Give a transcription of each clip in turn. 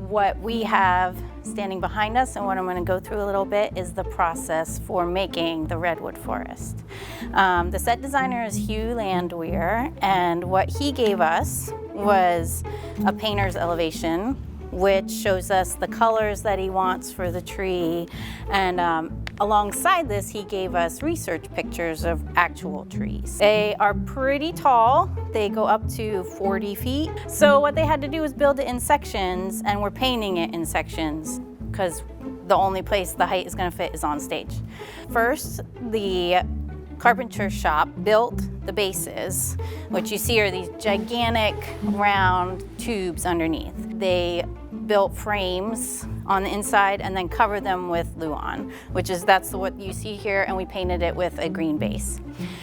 what we have standing behind us and what I'm going to go through a little bit is the process for making the redwood forest. The set designer is Hugh Landwehr, and what he gave us was a painter's elevation, which shows us the colors that he wants for the tree. And alongside this, he gave us research pictures of actual trees. They are pretty tall. They go up to 40 feet. So what they had to do was build it in sections, and we're painting it in sections because the only place the height is going to fit is on stage. First, the carpenter shop built the bases, which you see are these gigantic round tubes underneath. They built frames on the inside and then covered them with Luan, that's what you see here, and we painted it with a green base.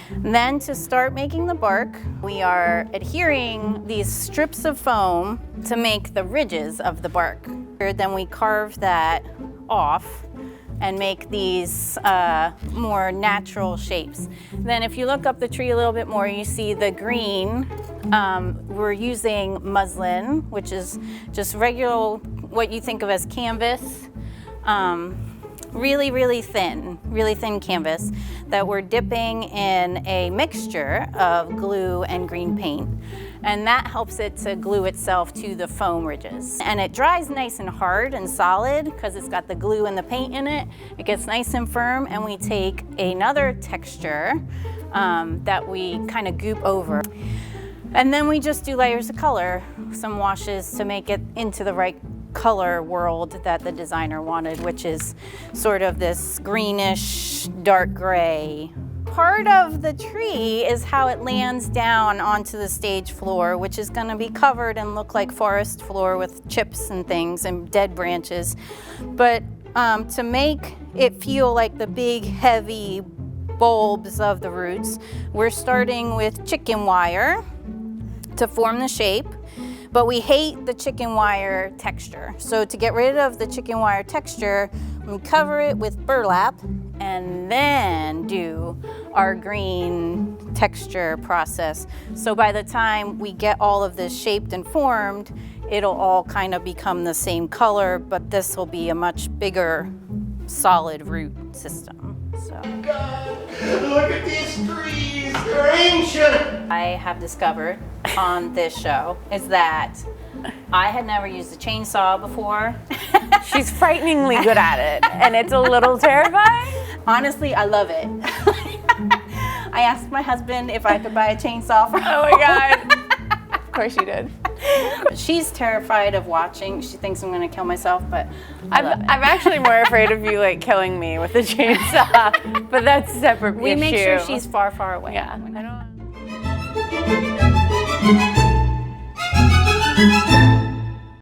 And then to start making the bark, we are adhering these strips of foam to make the ridges of the bark. Then we carve that off and make these more natural shapes. Then if you look up the tree a little bit more, you see the green. We're using muslin, which is just regular, what you think of as canvas. Really thin canvas that we're dipping in a mixture of glue and green paint. And that helps it to glue itself to the foam ridges. And it dries nice and hard and solid because it's got the glue and the paint in it. It gets nice and firm, and we take another texture that we kind of goop over. And then we just do layers of color, some washes to make it into the right color world that the designer wanted, which is sort of this greenish, dark gray. Part of the tree is how it lands down onto the stage floor, which is going to be covered and look like forest floor with chips and things and dead branches. But to make it feel like the big, heavy bulbs of the roots, we're starting with chicken wire to form the shape. But we hate the chicken wire texture. So to get rid of the chicken wire texture, we cover it with burlap and then do our green texture process. So by the time we get all of this shaped and formed, it'll all kind of become the same color, but this will be a much bigger, solid root system. So. God, look at these trees, they're ancient! I have discovered on this show is that I had never used a chainsaw before. She's frighteningly good at it, and it's a little terrifying. Honestly, I love it. I asked my husband if I could buy a chainsaw for Oh my God. Of course you did. She's terrified of watching. She thinks I'm going to kill myself, but I'm actually more afraid of you killing me with a chainsaw, but that's a separate issue. We make sure she's far, far away. Yeah.